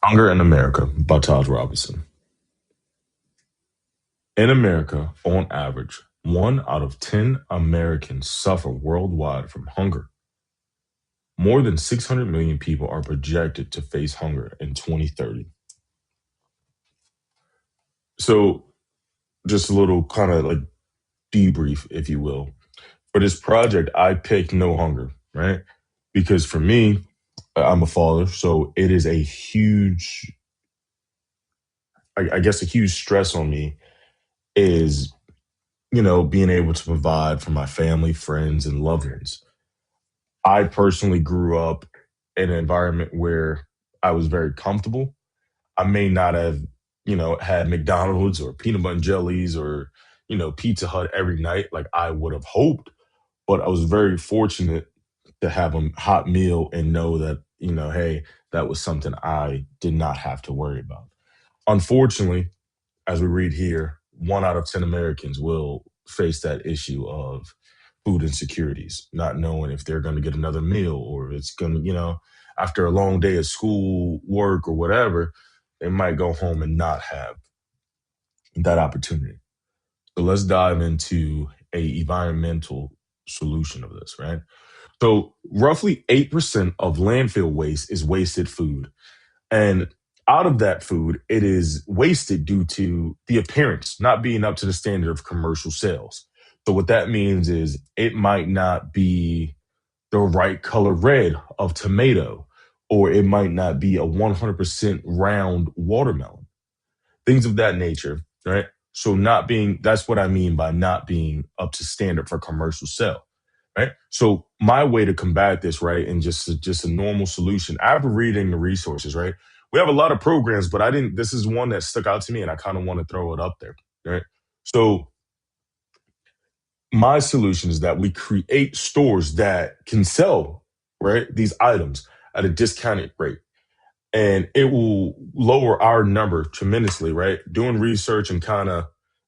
Hunger in America by Todd Robinson. In America, on average, 1 out of 10 Americans suffer worldwide from hunger. More than 600 million people are projected to face hunger in 2030. So, just a little kind of like debrief, if you will. For this project, I picked No Hunger, right? Because for me, I'm a father, so it is a huge, I guess, a huge stress on me is being able to provide for my family, friends, and loved ones. I personally grew up in an environment where I was very comfortable. I may not have, had McDonald's or peanut butter and jellies or, Pizza Hut every night like I would have hoped, but I was very fortunate to have a hot meal and know that, hey, that was something I did not have to worry about. Unfortunately, as we read here, 1 out of 10 Americans will face that issue of food insecurities, not knowing if they're going to get another meal or if it's going to, after a long day of school, work, or whatever, they might go home and not have that opportunity. So let's dive into a environmental solution of this, right? So roughly 8% of landfill waste is wasted food. And out of that food, it is wasted due to the appearance not being up to the standard of commercial sales. So what that means is it might not be the right color red of tomato, or it might not be a 100% round watermelon, things of that nature, right? So not being, that's what I mean by not being up to standard for commercial sale, right? So my way to combat this, right, and just a normal solution after reading the resources, right? We have a lot of programs, but I didn't. This is one that stuck out to me, and I kind of want to throw it up there, right? So my solution is that we create stores that can sell, right, these items at a discounted rate, and it will lower our number tremendously, right? Doing research and kind of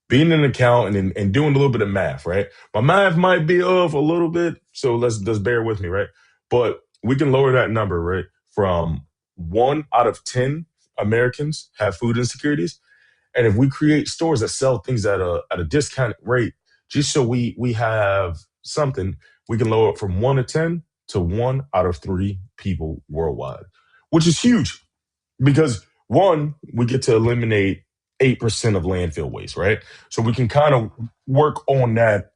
being an accountant and doing a little bit of math, right? My math might be off a little bit, so let's bear with me, right? But we can lower that number, right? From 1 out of 10 Americans have food insecurities, and if we create stores that sell things at a discounted rate, just so we have something, we can lower it from 1 to 10 to 1 out of 3 people worldwide, which is huge because one, we get to eliminate 8% of landfill waste, right? So we can kind of work on that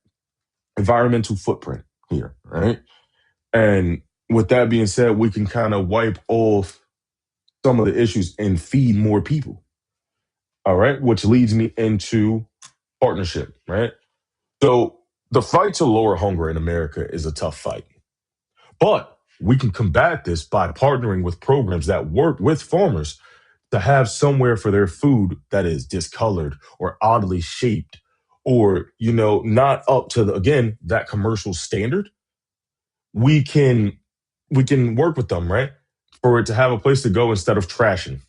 environmental footprint here, right? And with that being said, we can kind of wipe off some of the issues and feed more people. All right. Which leads me into partnership, right? So the fight to lower hunger in America is a tough fight, but we can combat this by partnering with programs that work with farmers to have somewhere for their food that is discolored or oddly shaped or not up to again that commercial standard. We can we can work with them, right, for it to have a place to go instead of trashing,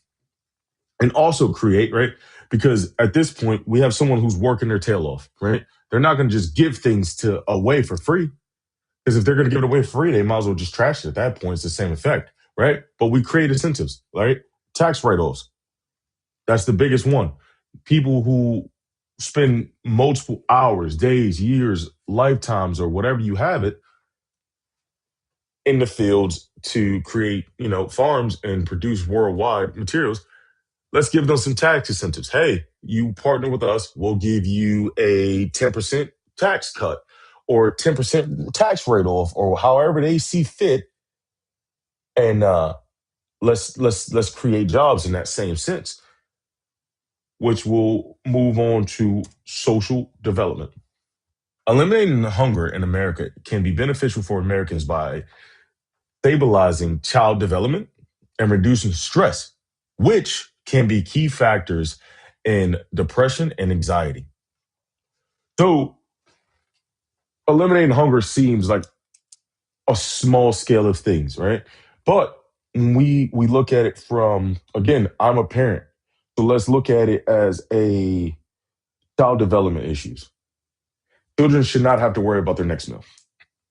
and also create, right, because at this point we have someone who's working their tail off, right? They're not going to just give things to away for free, because if they're going to give it away free, they might as well just trash it. At that point, it's the same effect, right? But we create incentives, right? Tax write-offs, that's the biggest one. People who spend multiple hours, days, years, lifetimes, or whatever you have it in the fields to create, farms and produce worldwide materials. Let's give them some tax incentives. Hey, you partner with us, we'll give you a 10% tax cut or 10% tax rate off, or however they see fit. And let's create jobs in that same sense, which will move on to social development. Eliminating hunger in America can be beneficial for Americans by stabilizing child development and reducing stress, which can be key factors in depression and anxiety. So, eliminating hunger seems like a small scale of things, right? But when we look at it from, again, I'm a parent, so let's look at it as a child development issues. Children should not have to worry about their next meal.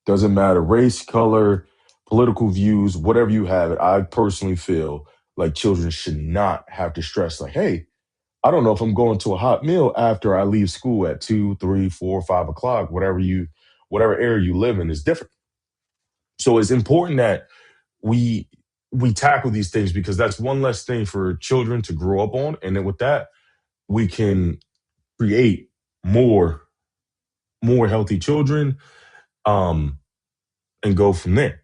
Doesn't matter race, color, political views, whatever you have it. I personally feel Like children should not have to stress like, hey, I don't know if I'm going to a hot meal after I leave school at 2, 3, 4, 5 o'clock, whatever area you live in is different. So it's important that we we tackle these things because that's one less thing for children to grow up on. And then with that, we can create more more healthy children, um, and go from there.